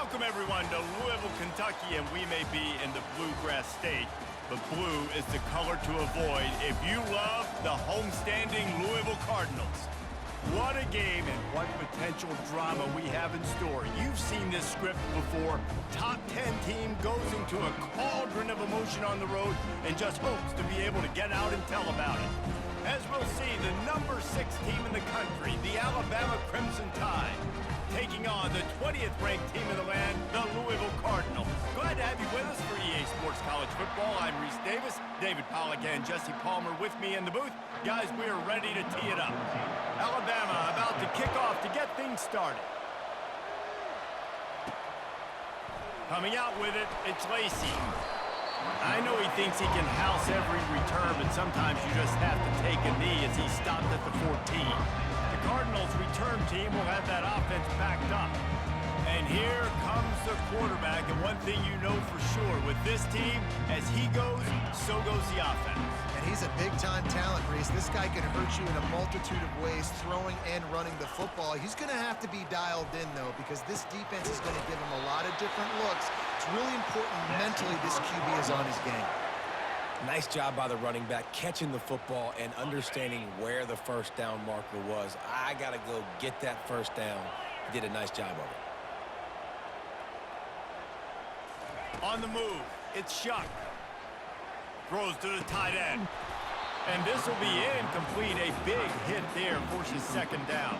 Welcome, everyone, to Louisville, Kentucky, and we may be in the Bluegrass State, but blue is the color to avoid if you love the homestanding Louisville Cardinals. What a game and what potential drama we have in store. You've seen this script before. Top 10 team goes into a cauldron of emotion on the road and just hopes to be able to get out and tell about it. As we'll see, the number 6 team in the country, the Alabama Crimson Tide, taking on the 20th ranked team in the land, the Louisville Cardinals. Glad to have you with us for EA Sports College Football. I'm Reese Davis, David Pollack and Jesse Palmer with me in the booth. Guys, we are ready to tee it up. Alabama about to kick off to get things started. Coming out with it, it's Lacey. I know he thinks he can house every return, but sometimes you just have to take a knee as he stopped at the 14. The Cardinals' return team will have that offense backed up. And here comes the quarterback, and one thing you know for sure, with this team, as he goes, so goes the offense. And he's a big-time talent, Reese. This guy can hurt you in a multitude of ways, throwing and running the football. He's going to have to be dialed in, though, because this defense is going to give him a lot of different looks. It's really important mentally this QB is on his game. Nice job by the running back, catching the football and understanding where the first down marker was. I got to go get that first down. He did a nice job of it. On the move, it's Shuck. Throws to the tight end. And this will be incomplete. A big hit there, forces second down.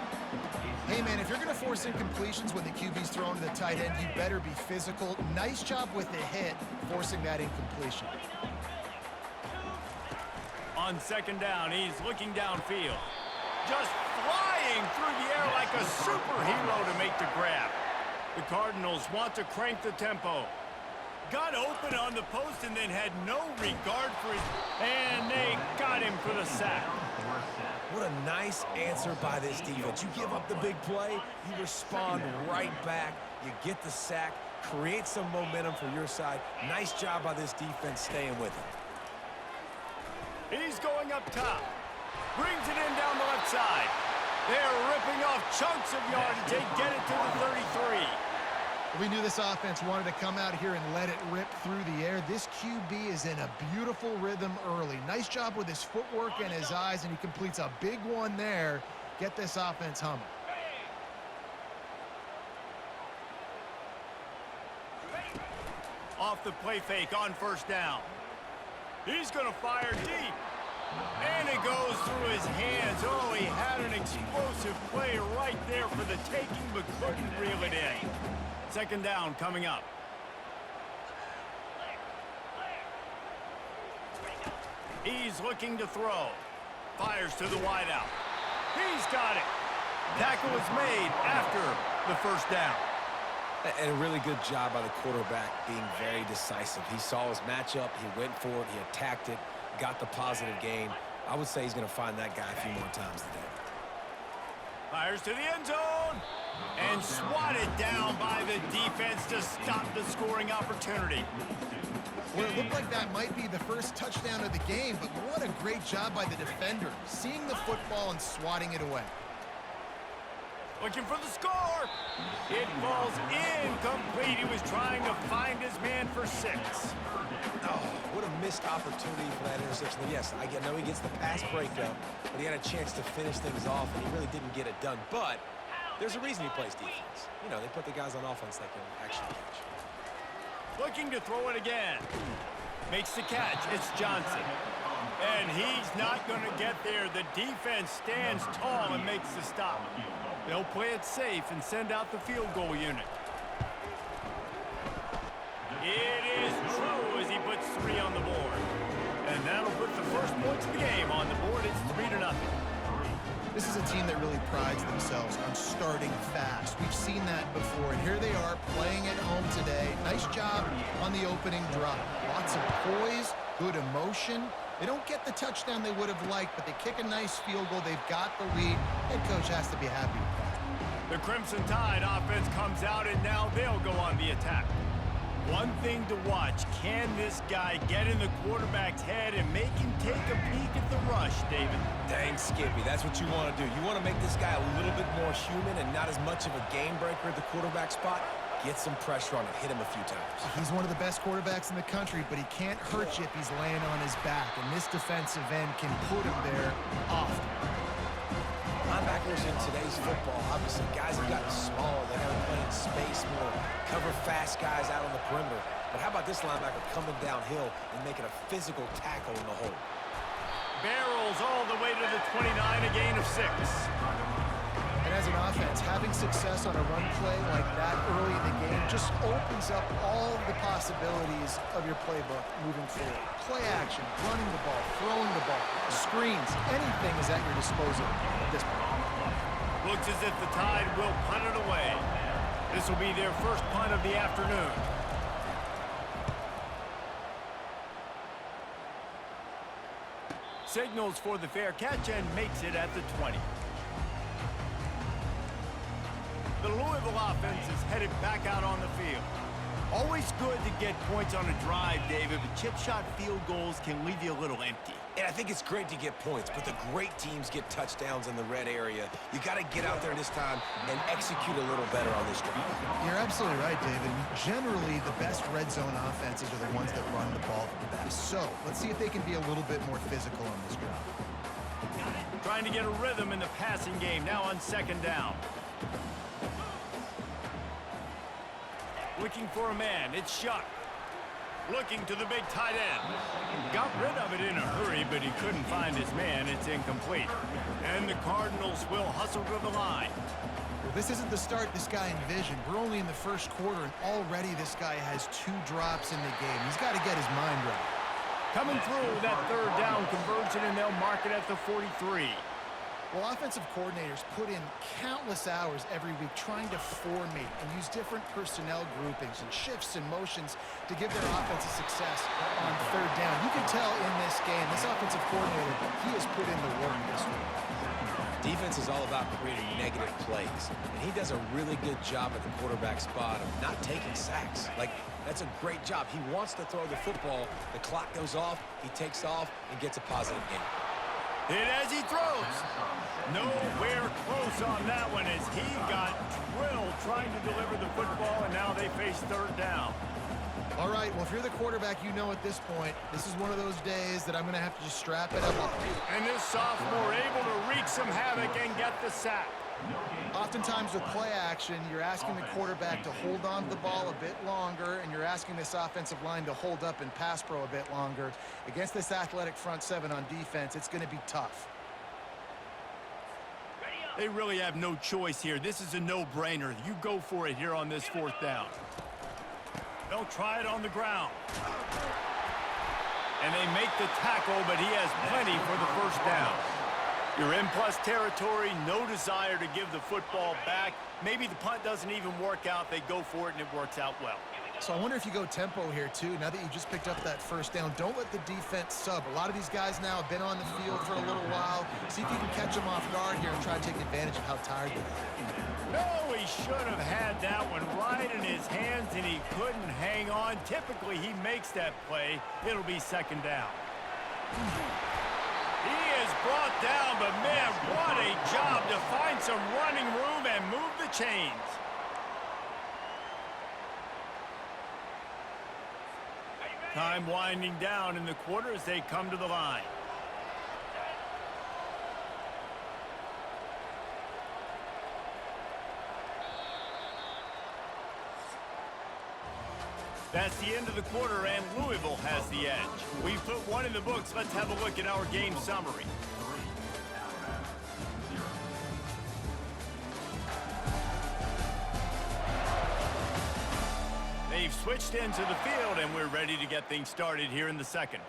Hey, man, if you're going to force incompletions when the QB's thrown to the tight end, you better be physical. Nice job with the hit, forcing that incompletion. On second down, he's looking downfield. Just flying through the air like a superhero to make the grab. The Cardinals want to crank the tempo. Got open on the post and then had no regard for his... And they got him for the sack. What a nice answer by this defense. You give up the big play, you respond right back. You get the sack, create some momentum for your side. Nice job by this defense staying with it. He's going up top. Brings it in down the left side. They're ripping off chunks of yardage. They get it to the 33. We knew this offense wanted to come out here and let it rip through the air. This QB is in a beautiful rhythm early. Nice job with his footwork and his eyes, and he completes a big one there. Get this offense humming. Off the play fake on first down. He's going to fire deep. And it goes through his hands. Oh, he had an explosive play right there for the taking, but couldn't reel it in. Second down coming up. He's looking to throw. Fires to the wideout. He's got it. Tackle was made after the first down. And a really good job by the quarterback being very decisive. He saw his matchup, he went for it, he attacked it, got the positive gain. I would say he's going to find that guy a few more times today. Fires to the end zone. And swatted down by the defense to stop the scoring opportunity. Well, it looked like that might be the first touchdown of the game, but what a great job by the defender, seeing the football and swatting it away. Looking for the score. It falls incomplete. He was trying to find his man for 6. Oh, what a missed opportunity for that interception. Yes, I know he gets the pass breakup, but he had a chance to finish things off, and he really didn't get it done. But there's a reason he plays defense. You know, they put the guys on offense that can actually catch. Looking to throw it again. Makes the catch. It's Johnson. And he's not going to get there. The defense stands tall and makes the stop. They'll play it safe and send out the field goal unit. It is true as he puts 3 on the board. And that'll put the first points of the game on the board. It's 3-0. This is a team that really prides themselves on starting fast. We've seen that before, and here they are playing at home today. Nice job on the opening drop. Lots of poise, good emotion. They don't get the touchdown they would have liked, but they kick a nice field goal. They've got the lead. Head coach has to be happy with that. The Crimson Tide offense comes out, and now they'll go on the attack. One thing to watch, can this guy get in the quarterback's head and make him take a peek at the rush, David? Dang, Skippy, that's what you want to do. You want to make this guy a little bit more human and not as much of a game breaker at the quarterback spot. get some pressure on him, hit him a few times. He's one of the best quarterbacks in the country, but he can't hurt you if he's laying on his back, and this defensive end can put him there often. Linebackers in today's football, obviously, guys have gotten smaller. They got to play in space more, cover fast guys out on the perimeter. But how about this linebacker coming downhill and making a physical tackle in the hole? Barrels all the way to the 29, a gain of 6. And as an offense, having success on a run play like that early in the game just opens up all the possibilities of your playbook moving forward. Play action, running the ball, throwing the ball, screens, anything is at your disposal at this point. Looks as if the Tide will punt it away. This will be their first punt of the afternoon. Signals for the fair catch and makes it at the 20. The Louisville offense is headed back out on the field. Always good to get points on a drive, David, but chip shot field goals can leave you a little empty. And I think it's great to get points, but the great teams get touchdowns in the red area. You got to get out there this time and execute a little better on this drive. You're absolutely right, David. Generally, the best red zone offenses are the ones that run the ball the best. So let's see if they can be a little bit more physical on this drive. Trying to get a rhythm in the passing game now on second down. Looking for a man, it's Shuck. Looking to the big tight end. Got rid of it in a hurry, but he couldn't find his man. It's incomplete. And the Cardinals will hustle to the line. Well, this isn't the start this guy envisioned. We're only in the first quarter, and already this guy has 2 drops in the game. He's got to get his mind right. Coming through that third down conversion, and they'll mark it at the 43. Well, offensive coordinators put in countless hours every week trying to formate and use different personnel groupings and shifts and motions to give their offensive success on third down. You can tell in this game, this offensive coordinator, he has put in the work this week. Defense is all about creating negative plays, and he does a really good job at the quarterback spot of not taking sacks. Like, that's a great job. He wants to throw the football. The clock goes off, he takes off, and gets a positive gain. Hit as he throws. Nowhere close on that one as he got drilled trying to deliver the football, and now they face third down. All right, well, if you're the quarterback, you know at this point, this is one of those days that I'm going to have to just strap it up. And this sophomore able to wreak some havoc and get the sack. Oftentimes with play action, you're asking the quarterback to hold on to the ball a bit longer, and you're asking this offensive line to hold up and pass pro a bit longer. Against this athletic front seven on defense, it's going to be tough. They really have no choice here. This is a no-brainer. You go for it here on this fourth down. They'll try it on the ground. And they make the tackle, but he has plenty for the first down. You're in plus territory, no desire to give the football back. Maybe the punt doesn't even work out. They go for it, and it works out well. So I wonder if you go tempo here, too, now that you just picked up that first down. Don't let the defense sub. A lot of these guys now have been on the field for a little while. See if you can catch them off guard here and try to take advantage of how tired they are. No, he should have had that one right in his hands, and he couldn't hang on. Typically, he makes that play. It'll be second down. He is brought down, but man, what a job to find some running room and move the chains. Time winding down in the quarter as they come to the line. That's the end of the quarter, and Louisville has the edge. We've put one in the books. Let's have a look at our game summary. They've switched into the field, and we're ready to get things started here in the second.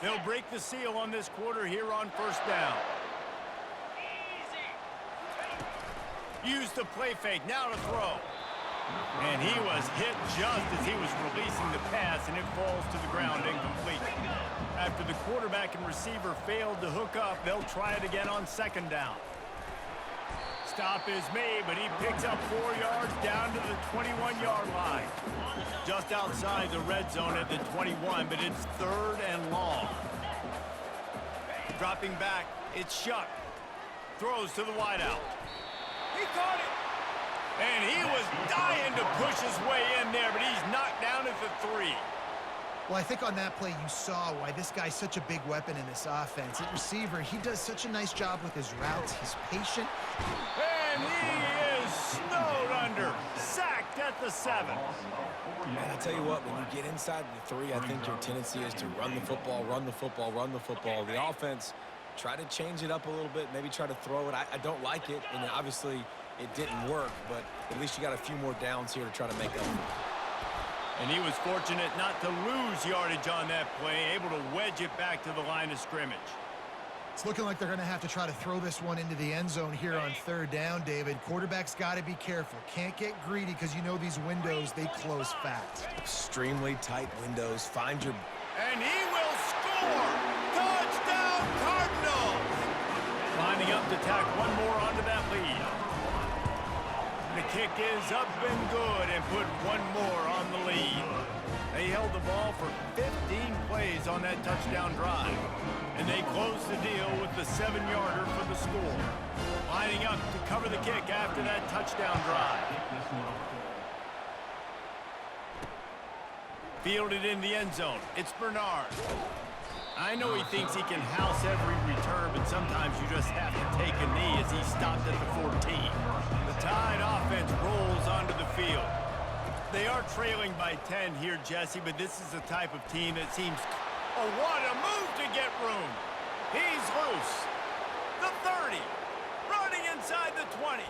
They'll break the seal on this quarter here on first down. Use the play fake, now to throw. And he was hit just as he was releasing the pass, and it falls to the ground incomplete. After the quarterback and receiver failed to hook up, they'll try it again on second down. Stop is made, but he picks up 4 yards down to the 21-yard line. Just outside the red zone at the 21, but it's third and long. Dropping back, it's Shuck. Throws to the wideout. caught it. And he was dying to push his way in there, but he's knocked down at the 3. Well, I think on that play you saw why this guy's such a big weapon in this offense. At receiver, he does such a nice job with his routes. He's patient. And he is snowed under. Sacked at the 7. And I tell you what, when you get inside the 3, I think your tendency is to run the football, run the football, run the football. The offense, try to change it up a little bit, maybe try to throw it. I don't like it, and obviously it didn't work, but at least you got a few more downs here to try to make up. And he was fortunate not to lose yardage on that play, able to wedge it back to the line of scrimmage. It's looking like they're going to have to try to throw this one into the end zone here on 3rd down, David. Quarterback's got to be careful. Can't get greedy because you know these windows, they close fast. Extremely tight windows. Find your... And he will score! Touchdown, Cardinals! Lining up to tack one more onto that lead. The kick is up and good and put one more on the lead. They held the ball for 15 plays on that touchdown drive. And they closed the deal with the 7-yarder for the score. Lining up to cover the kick after that touchdown drive. Fielded in the end zone. It's Bernard. I know he thinks he can house every return, but sometimes you just have to take a knee as he stopped at the 14. The Tide offense rolls onto the field. They are trailing by 10 here, Jesse, but this is the type of team that seems... Oh, what a move to get room. He's loose. The 30. Running inside the 20.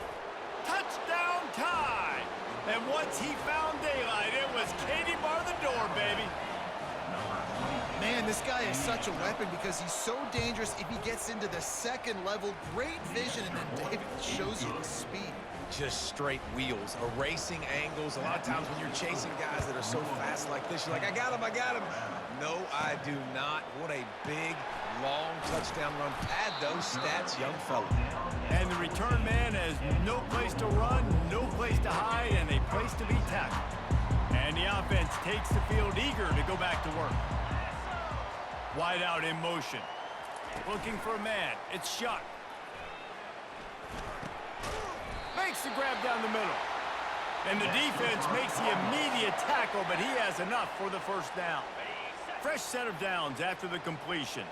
Touchdown Tide. And once he found daylight, it was Katie bar the door, baby. Man, this guy is such a weapon because he's so dangerous if he gets into the 2nd level. Great vision, and then David shows you the speed. Just straight wheels, erasing angles. A lot of times when you're chasing guys that are so fast like this, you're like, I got him, I got him. No, I do not. What a big, long touchdown run. Pad those stats, young fella. And the return man has no place to run, no place to hide, and a place to be tackled. And the offense takes the field eager to go back to work. Wide out in motion. Looking for a man. It's Shuck. Makes the grab down the middle. And the defense makes the immediate tackle, but he has enough for the 1st down. Fresh set of downs after the completion.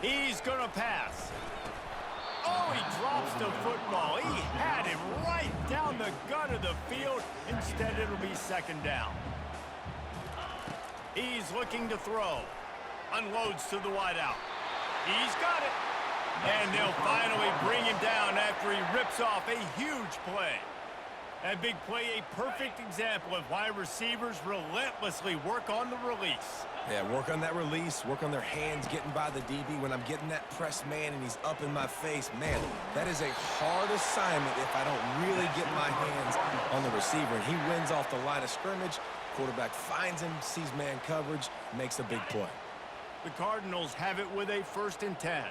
He's going to pass. Oh, he drops the football. He had it right down the gut of the field. Instead, it'll be 2nd down. He's looking to throw. Unloads to the wideout. He's got it. And they'll finally bring him down after he rips off a huge play. That big play, a perfect example of why receivers relentlessly work on the release. Yeah, work on that release, work on their hands getting by the DB. When I'm getting that press man and he's up in my face, man, that is a hard assignment if I don't really get my hands on the receiver. And he wins off the line of scrimmage. Quarterback finds him, sees man coverage, makes a big play. The Cardinals have it with a 1st and 10.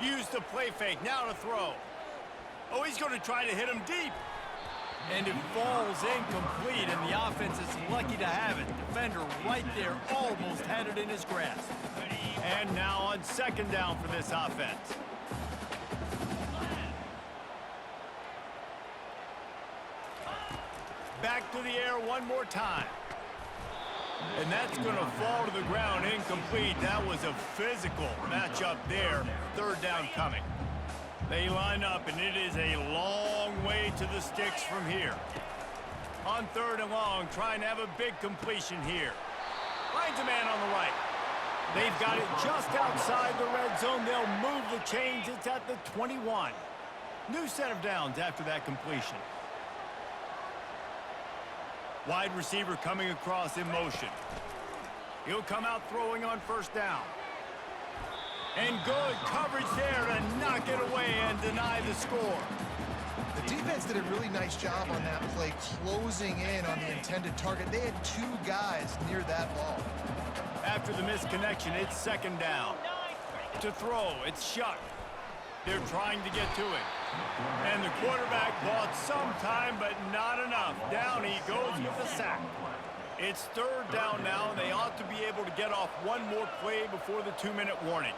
Use the play fake, now to throw. Oh, he's going to try to hit him deep. And it falls incomplete, and the offense is lucky to have it. Defender right there almost had it in his grasp. And now on 2nd down for this offense. Back to the air one more time. And that's going to fall to the ground incomplete. That was a physical matchup there. 3rd down coming. They line up, and it is a long way to the sticks from here. On 3rd and long, trying to have a big completion here. Finds a man on the right. They've got it just outside the red zone. They'll move the chains. It's at the 21. New set of downs after that completion. Wide receiver coming across in motion. He'll come out throwing on 1st down. And good coverage there to knock it away and deny the score. The defense did a really nice job on that play, closing in on the intended target. They had 2 guys near that ball. After the misconnection, it's 2nd down. To throw, it's Shuck. They're trying to get to it. And the quarterback bought some time, but not enough. Down he goes with a sack. It's third down now, and they ought to be able to get off one more play before the 2-minute warning.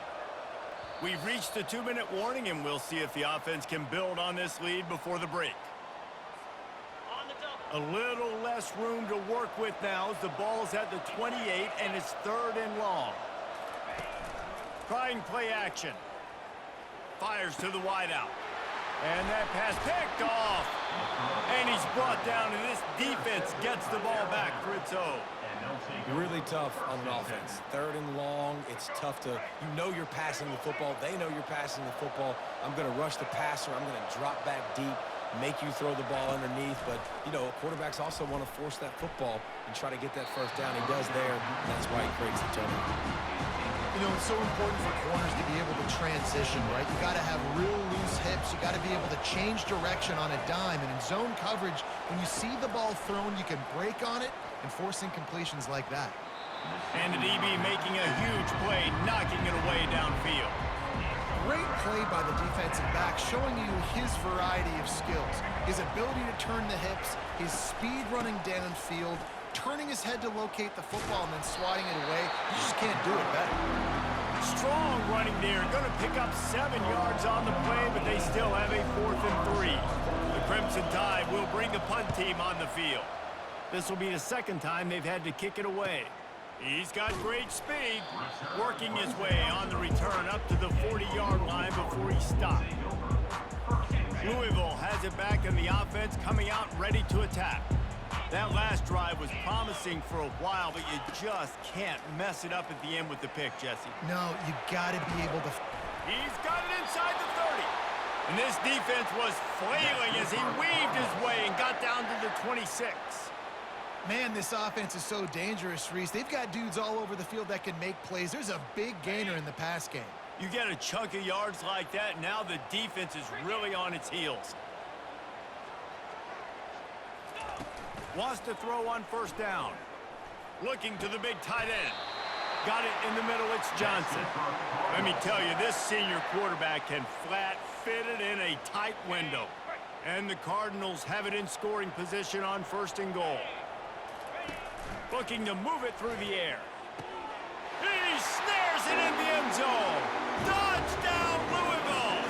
We've reached the 2-minute warning, and we'll see if the offense can build on this lead before the break. A little less room to work with now as the ball's at the 28, and it's third and long. Trying play action. Fires to the wideout. And that pass picked off. And he's brought down, and this defense gets the ball back for its own. Really tough on an offense. Third and long, it's tough to, you know you're passing the football. They know you're passing the football. I'm going to rush the passer. I'm going to drop back deep, make you throw the ball underneath. But, you know, quarterbacks also want to force that football and try to get that first down. He does there, and that's why he creates the turnover. You know, it's so important for corners to be able to transition, right? You got to have real loose hips. You got to be able to change direction on a dime. And in zone coverage, when you see the ball thrown, you can break on it and force incompletions like that. And the DB making a huge play, knocking it away downfield. Great play by the defensive back, showing you his variety of skills. His ability to turn the hips, his speed running downfield, turning his head to locate the football and then swatting it away. You just can't do it better. Strong running there. Going to pick up 7 yards on the play, but they still have a 4th and 3. The Crimson Tide will bring the punt team on the field. This will be the second time they've had to kick it away. He's got great speed, working his way on the return up to the 40-yard line before he stopped. Louisville has it back, and the offense coming out ready to attack. That last drive was promising for a while, but you just can't mess it up at the end with the pick, Jesse. No, you got to be able to. He's got it inside the 30. And this defense was flailing as he weaved his way and got down to the 26. Man, this offense is so dangerous, Reese. They've got dudes all over the field that can make plays. There's a big gainer in the pass game. You get a chunk of yards like that, now the defense is really on its heels. Wants to throw on first down. Looking to the big tight end. Got it in the middle, it's Johnson. Let me tell you, this senior quarterback can flat fit it in a tight window. And the Cardinals have it in scoring position on 1st and goal. Looking to move it through the air. He snares it in the end zone. Touchdown, Louisville!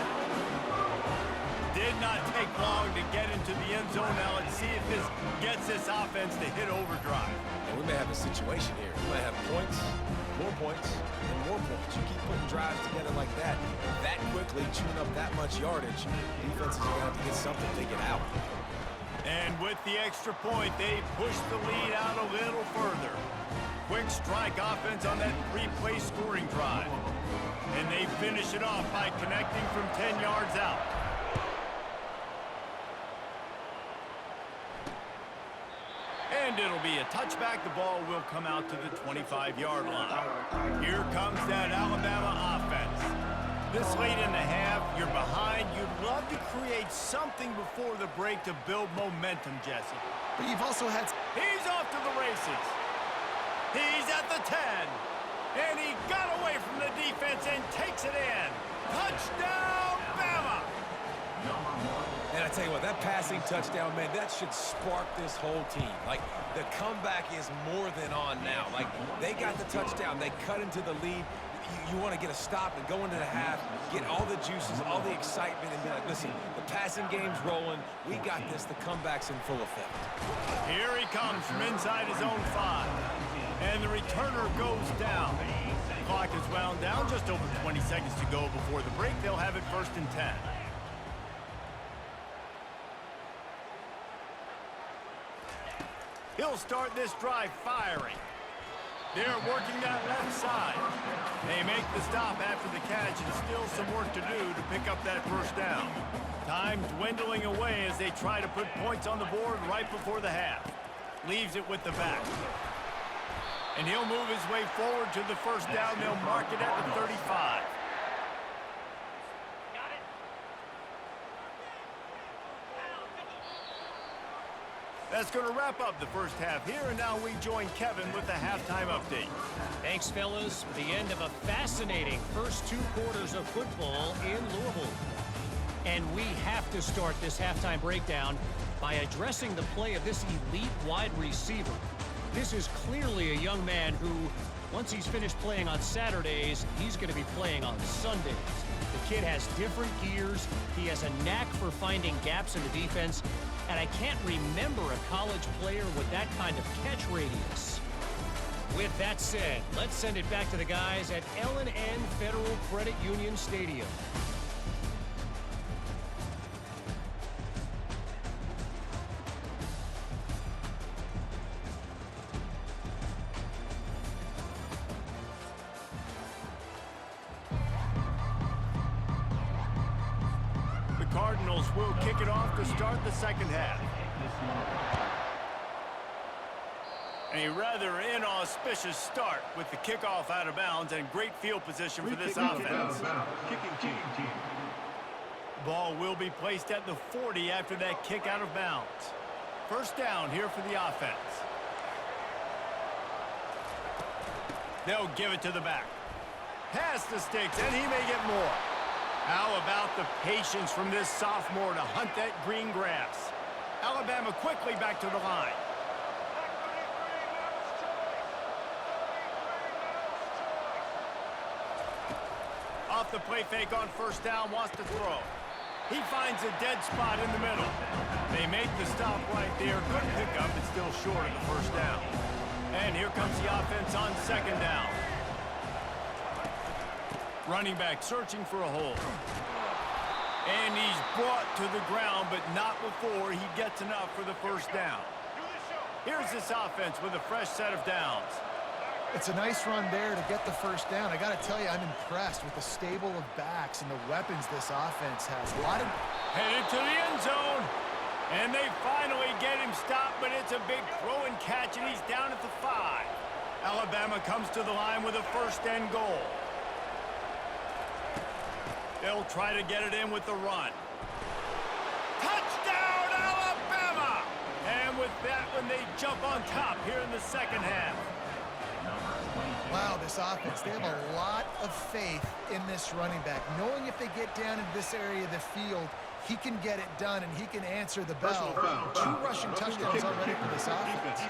Did not take long to get into the end zone. Now let's see if this gets this offense to hit overdrive. And we may have a situation here. We might have points, and more points. You keep putting drives together like that quickly, chewing up that much yardage, defenses are going to have to get something to get out. And with the extra point, they push the lead out a little further. Quick strike offense on that 3-play scoring drive. And they finish it off by connecting from 10 yards out. And it'll be a touchback. The ball will come out to the 25-yard line. Here comes that Alabama offense. This late in the half, you're behind. You'd love to create something before the break to build momentum, Jesse. But you've also had. He's off to the races. He's at the 10. And he got away from the defense and takes it in. Touchdown, Bama! And I tell you what, that passing touchdown, man, that should spark this whole team. Like, the comeback is more than on now. Like, they got the touchdown. They cut into the lead. You want to get a stop and go into the half, get all the juices, all the excitement, and be like, listen, the passing game's rolling. We got this. The comeback's in full effect. Here he comes from inside his own 5. And the returner goes down. The clock is wound down. Just over 20 seconds to go before the break. They'll have it 1st and 10. He'll start this drive firing. They're working that left side. They make the stop after the catch, and still some work to do to pick up that first down. Time dwindling away as they try to put points on the board right before the half. Leaves it with the back. And he'll move his way forward to the first down. They'll mark it at the 35. That's going to wrap up the first half here, and now we join Kevin with the halftime update. Thanks, fellas. The end of a fascinating first 2 quarters of football in Louisville. And we have to start this halftime breakdown by addressing the play of this elite wide receiver. This is clearly a young man who, once he's finished playing on Saturdays, he's going to be playing on Sundays. The kid has different gears. He has a knack for finding gaps in the defense. And I can't remember a college player with that kind of catch radius. With that said, let's send it back to the guys at L&N Federal Credit Union Stadium. The Cardinals will kick it off to start the second half. A rather inauspicious start with the kickoff out of bounds and great field position for this offense. Ball will be placed at the 40 after that kick out of bounds. First down here for the offense. They'll give it to the back. Pass the sticks, and he may get more. How about the patience from this sophomore to hunt that green grass? Alabama quickly back to the line. Off the play fake on first down, wants to throw. He finds a dead spot in the middle. They make the stop right there. Good pickup, but still short of the first down. And here comes the offense on second down. Running back searching for a hole. And he's brought to the ground, but not before he gets enough for the first down. Here's this offense with a fresh set of downs. It's a nice run there to get the first down. I got to tell you, I'm impressed with the stable of backs and the weapons this offense has. A lot of... Headed to the end zone. And they finally get him stopped, but it's a big throw and catch, and he's down at the 5. Alabama comes to the line with a first and goal. They'll try to get it in with the run. Touchdown, Alabama! And with that one, they jump on top here in the second half. Wow, this offense, they have a lot of faith in this running back. Knowing if they get down into this area of the field, he can get it done and he can answer the bell. 2 rushing touchdowns already for this offense.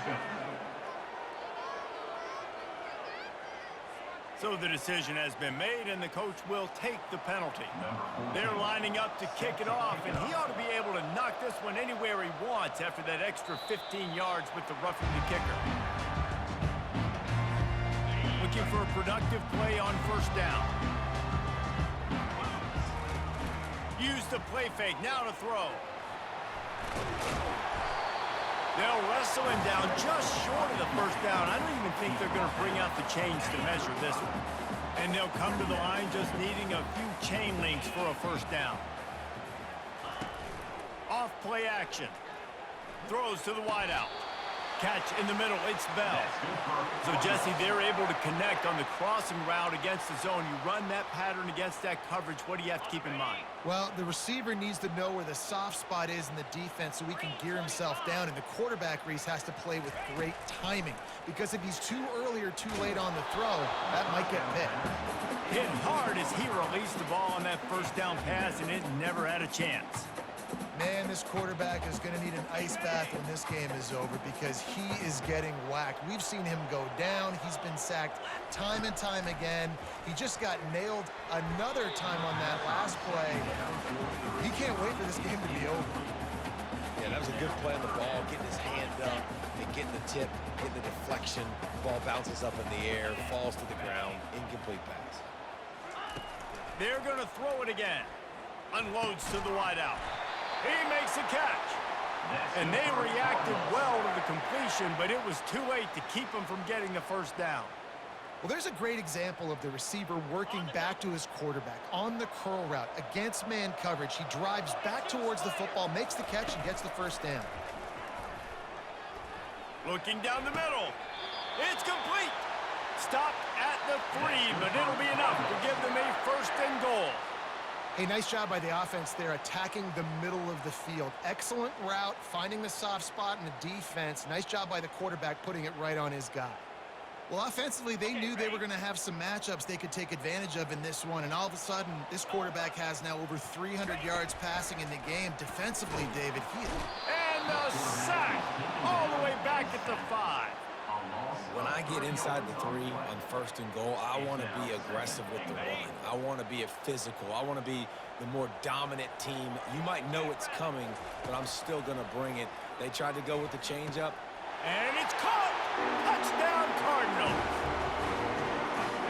So the decision has been made, and the coach will take the penalty. They're lining up to kick it off, and he ought to be able to knock this one anywhere he wants after that extra 15 yards with the roughing the kicker. Looking for a productive play on first down. Use the play fake, now to throw. They'll wrestle him down just short of the first down. I don't even think they're going to bring out the chains to measure this one. And they'll come to the line just needing a few chain links for a first down. Off play action. Throws to the wideout. Catch in the middle, it's Bell. So, Jesse, they're able to connect on the crossing route against the zone. You run that pattern against that coverage, what do you have to keep in mind? Well, the receiver needs to know where the soft spot is in the defense so he can gear himself down, and the quarterback, Reese, has to play with great timing, because if he's too early or too late on the throw, that might get picked. Hit hard as he released the ball on that first down pass, and it never had a chance. Man, this quarterback is going to need an ice bath when this game is over, because he is getting whacked. We've seen him go down. He's been sacked time and time again. He just got nailed another time on that last play. He can't wait for this game to be over. Yeah, that was a good play on the ball, getting his hand up and getting the tip, getting the deflection. Ball bounces up in the air, falls to the ground, incomplete pass. They're going to throw it again. Unloads to the wideout. He makes a catch. And they reacted well to the completion, but it was too late to keep him from getting the first down. Well, there's a great example of the receiver working back to his quarterback on the curl route against man coverage. He drives back towards the football, makes the catch, and gets the first down. Looking down the middle. It's complete. Stopped at the 3, but it'll be enough to give them a first and goal. Hey, nice job by the offense there, attacking the middle of the field. Excellent route, finding the soft spot in the defense. Nice job by the quarterback putting it right on his guy. Well, offensively, they knew they were going to have some matchups they could take advantage of in this one, and all of a sudden, this quarterback has now over 300 yards passing in the game. Defensively, David, And the sack all the way back at the 5. When I get inside the 3 on 1st and goal, I want to be aggressive with the run. I want to be a physical. I want to be the more dominant team. You might know it's coming, but I'm still going to bring it. They tried to go with the changeup. And it's caught! Touchdown, Cardinals!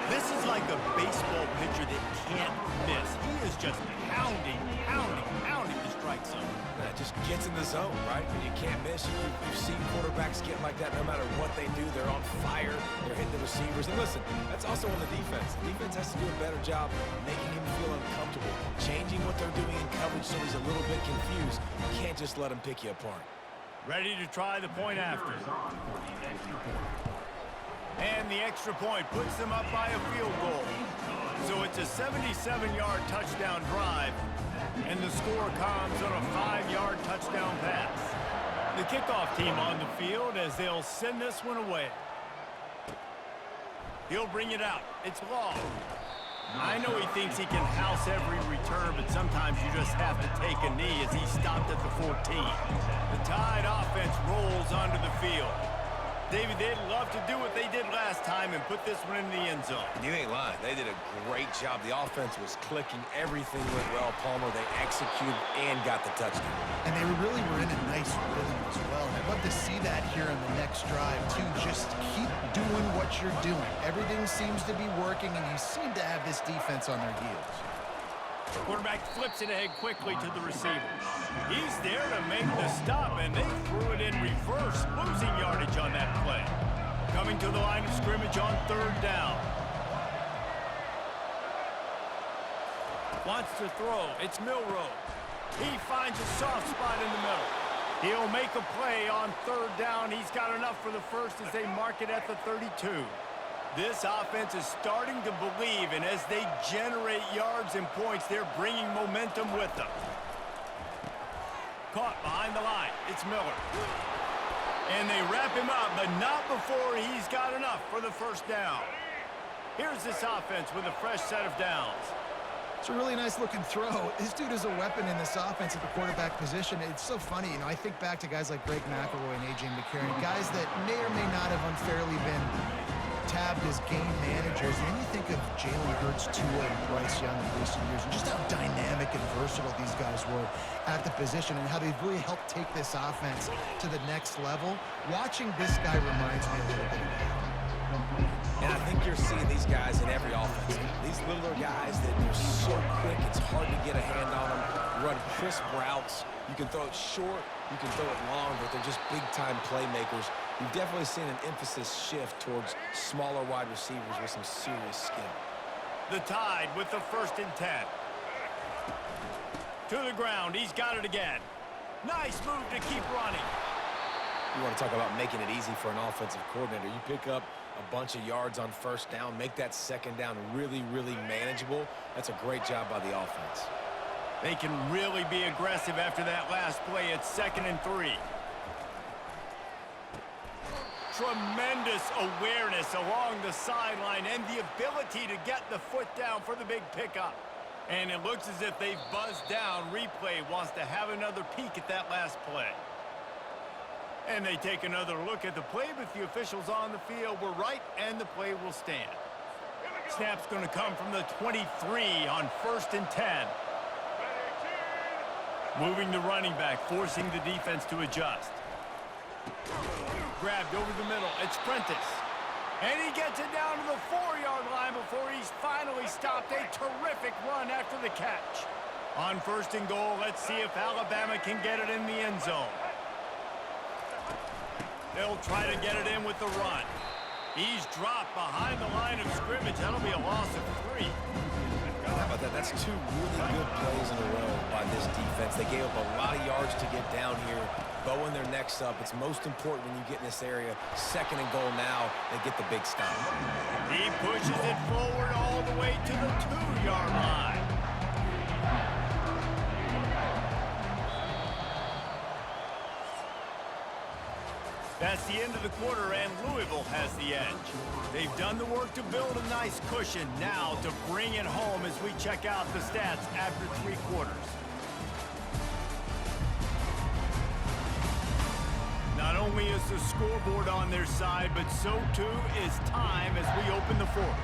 This is like a baseball pitcher that can't miss. He is just pounding the strike zone. That just gets in the zone, right? When you can't miss, you've seen quarterbacks get like that no matter what they do. They're on fire. They're hitting the receivers. And listen, that's also on the defense. The defense has to do a better job making him feel uncomfortable, changing what they're doing in coverage so he's a little bit confused. You can't just let him pick you apart. Ready to try the point after. And the extra point puts them up by a field goal. So it's a 77-yard touchdown drive, and the score comes on a 5-yard touchdown pass. The kickoff team on the field as they'll send this one away. He'll bring it out. It's long. I know he thinks he can house every return, but sometimes you just have to take a knee as he stopped at the 14. The Tide offense rolls onto the field. David, they'd love to do what they did last time and put this one in the end zone. You ain't lying. They did a great job. The offense was clicking. Everything went well. Palmer, they executed and got the touchdown. And they really were in a nice rhythm as well. And I'd love to see that here in the next drive, too. Just keep doing what you're doing. Everything seems to be working, and you seem to have this defense on their heels. Quarterback flips it ahead quickly to the receiver. He's there to make the stop, and they threw it in reverse, losing yardage on that play. Coming to the line of scrimmage on 3rd down. Wants to throw. It's Milroe. He finds a soft spot in the middle. He'll make a play on 3rd down. He's got enough for the first as they mark it at the 32. This offense is starting to believe, and as they generate yards and points, they're bringing momentum with them. Caught behind the line. It's Miller. And they wrap him up, but not before he's got enough for the first down. Here's this offense with a fresh set of downs. It's a really nice-looking throw. This dude is a weapon in this offense at the quarterback position. It's so funny, I think back to guys like Greg McElroy and A.J. McCarron, guys that may or may not have unfairly been tabbed as game managers. And then you think of Jalen Hurts, Tua, and Bryce Young in recent years, and just how dynamic and versatile these guys were at the position and how they've really helped take this offense to the next level. Watching this guy reminds me a little bit of that. And I think you're seeing these guys in every offense. These littler guys that they're so quick, it's hard to get a hand on them. Run crisp routes. You can throw it short, you can throw it long, but they're just big-time playmakers. You've definitely seen an emphasis shift towards smaller wide receivers with some serious skill. The Tide with the 1st and 10. To the ground. He's got it again. Nice move to keep running. You want to talk about making it easy for an offensive coordinator. You pick up a bunch of yards on 1st down, make that 2nd down really, really manageable. That's a great job by the offense. They can really be aggressive after that last play. It's 2nd and 3. Tremendous awareness along the sideline and the ability to get the foot down for the big pickup. And it looks as if they've buzzed down. Replay wants to have another peek at that last play. And they take another look at the play, but the officials on the field were right, and the play will stand. Snap's going to come from the 23 on 1st and 10. Moving the running back, forcing the defense to adjust. Grabbed over the middle. It's Prentice. And he gets it down to the 4-yard line before he's finally stopped. A terrific run after the catch. On 1st and goal, let's see if Alabama can get it in the end zone. They'll try to get it in with the run. He's dropped behind the line of scrimmage. That'll be a loss of 3. How about that? That's 2 really good plays in a row by this defense. They gave up a lot of yards to get down here, bowing their necks up. It's most important when you get in this area. 2nd and goal now, they get the big stop. He pushes it forward all the way to the 2-yard line. That's the end of the quarter, and Louisville has the edge. They've done the work to build a nice cushion. Now to bring it home as we check out the stats after 3 quarters. Not only only is the scoreboard on their side, but so too is time as we open the fourth.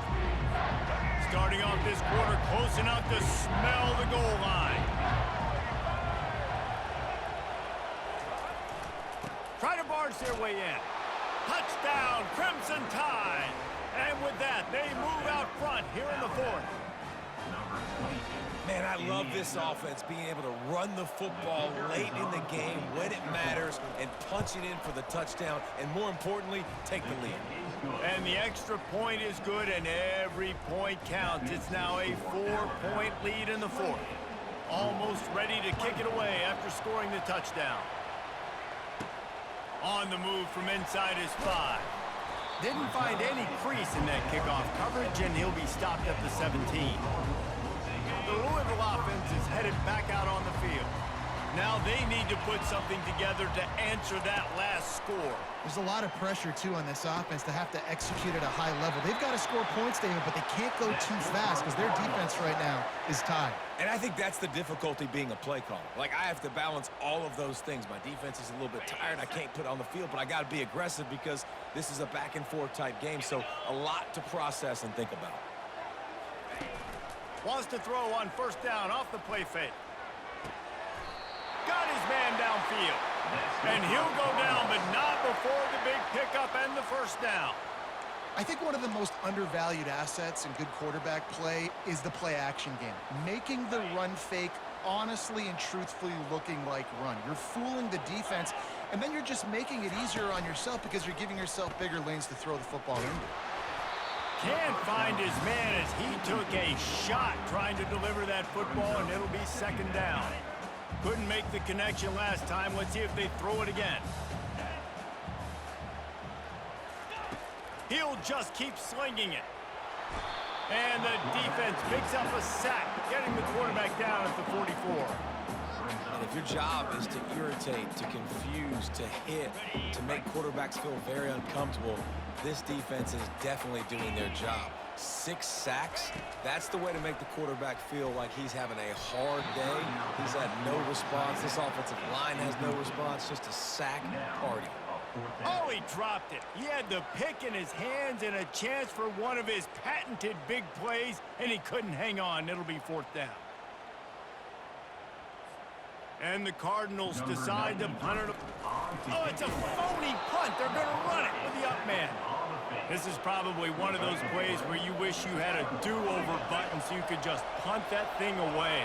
Starting off this quarter close enough to smell the goal line. Try to barge their way in. Touchdown, Crimson Tide. And with that, they move out front here in the fourth. Man, I love this offense being able to run the football late in the game when it matters and punch it in for the touchdown and, more importantly, take the lead. And the extra point is good, and every point counts. It's now a 4-point lead in the fourth. Almost ready to kick it away after scoring the touchdown. On the move from inside his 5. Didn't find any crease in that kickoff coverage, and he'll be stopped at the 17. The Louisville offense is headed back out on the field. Now they need to put something together to answer that last score. There's a lot of pressure, too, on this offense to have to execute at a high level. They've got to score points, David, but they can't go too fast because their defense right now is tied. And I think that's the difficulty being a play caller. Like, I have to balance all of those things. My defense is a little bit tired. I can't put it on the field, but I got to be aggressive because this is a back-and-forth type game, so a lot to process and think about. Wants to throw on first down off the play fake. Got his man downfield. And he'll go down, but not before the big pickup and the first down. I think one of the most undervalued assets in good quarterback play is the play-action game. Making the run fake honestly and truthfully looking like run. You're fooling the defense, and then you're just making it easier on yourself because you're giving yourself bigger lanes to throw the football into. Can't find his man as he took a shot trying to deliver that football, and it'll be second down. Couldn't make the connection last time. Let's see if they throw it again. He'll just keep slinging it. And the defense picks up a sack, getting the quarterback down at the 44. And if your job is to irritate, to confuse, to hit, to make quarterbacks feel very uncomfortable, this defense is definitely doing their job. 6 sacks, that's the way to make the quarterback feel like he's having a hard day. He's had no response. This offensive line has no response, just a sack party. Oh, he dropped it. He had the pick in his hands and a chance for one of his patented big plays, and he couldn't hang on. It'll be fourth down. And the Cardinals decide to punt it. Oh, it's a phony punt. They're going to run it with the up man. This is probably one of those plays where you wish you had a do-over button so you could just punt that thing away.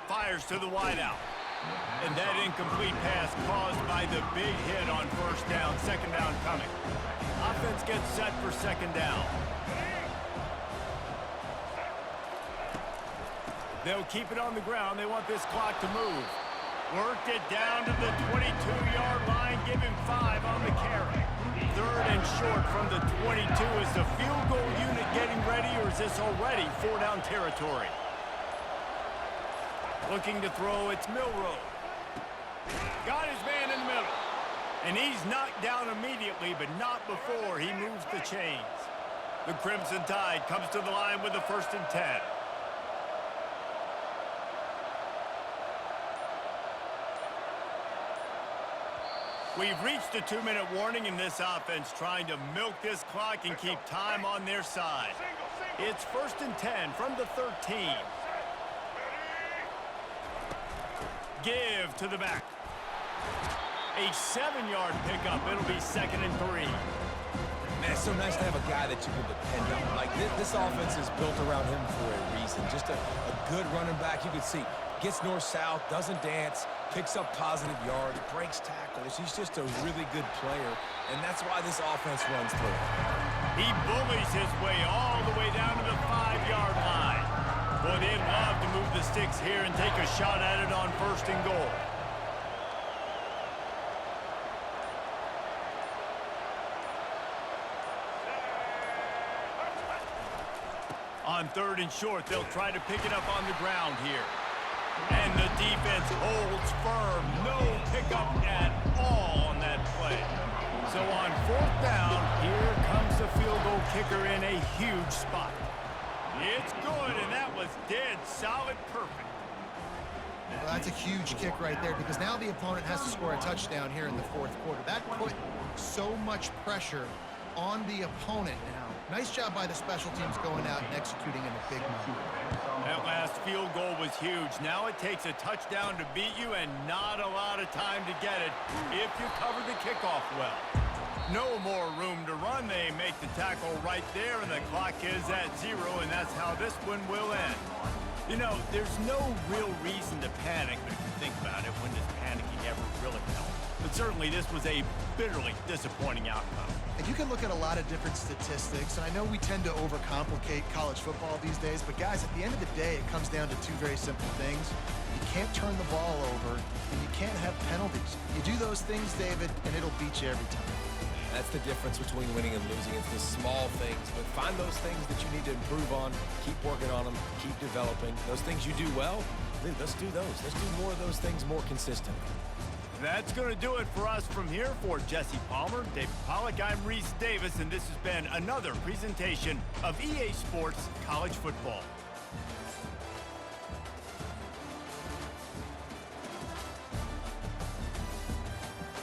Fires to the wideout. And that incomplete pass caused by the big hit on first down. Second down coming. Offense gets set for second down. They'll keep it on the ground. They want this clock to move. Worked it down to the 22-yard line. Give him 5 on the carry. Third and short from the 22. Is the field goal unit getting ready, or is this already 4-down territory? Looking to throw, it's Milroe. Got his man in the middle. And he's knocked down immediately, but not before he moves the chains. The Crimson Tide comes to the line with the 1st and 10. We've reached a 2-minute warning in this offense, trying to milk this clock and keep time on their side. It's 1st and 10 from the 13. Give to the back. A 7-yard pickup. It'll be 2nd and 3. Man, it's so nice to have a guy that you can depend on. Like, this offense is built around him for a reason. Just a good running back. You can see, gets north-south, doesn't dance, picks up positive yards, breaks tackles. He's just a really good player, and that's why this offense runs through. He bullies his way all the way down to the 5-yard line. Boy, they'd love to move the sticks here and take a shot at it on 1st and goal. On 3rd and short, they'll try to pick it up on the ground here. And the defense holds firm. No pickup at all on that play. So on 4th down, here comes the field goal kicker in a huge spot. It's good, and that was dead solid perfect. Well, that's a huge kick right there because now the opponent has to score a touchdown here in the 4th quarter. That put so much pressure on the opponent now. Nice job by the special teams going out and executing in a big moment. That last field goal was huge. Now it takes a touchdown to beat you and not a lot of time to get it if you cover the kickoff well. No more room to run. They make the tackle right there, and the clock is at 0, and that's how this one will end. You know, there's no real reason to panic, but if you think about it, when does panicking ever really help? But certainly this was a bitterly disappointing outcome. And you can look at a lot of different statistics, and I know we tend to overcomplicate college football these days, but guys, at the end of the day, it comes down to 2 very simple things. You can't turn the ball over, and you can't have penalties. You do those things, David, and it'll beat you every time. That's the difference between winning and losing. It's the small things, but find those things that you need to improve on, keep working on them, keep developing. Those things you do well, let's do those. Let's do more of those things more consistently. That's going to do it for us from here. For Jesse Palmer, David Pollack, I'm Reese Davis, and this has been another presentation of EA Sports College Football.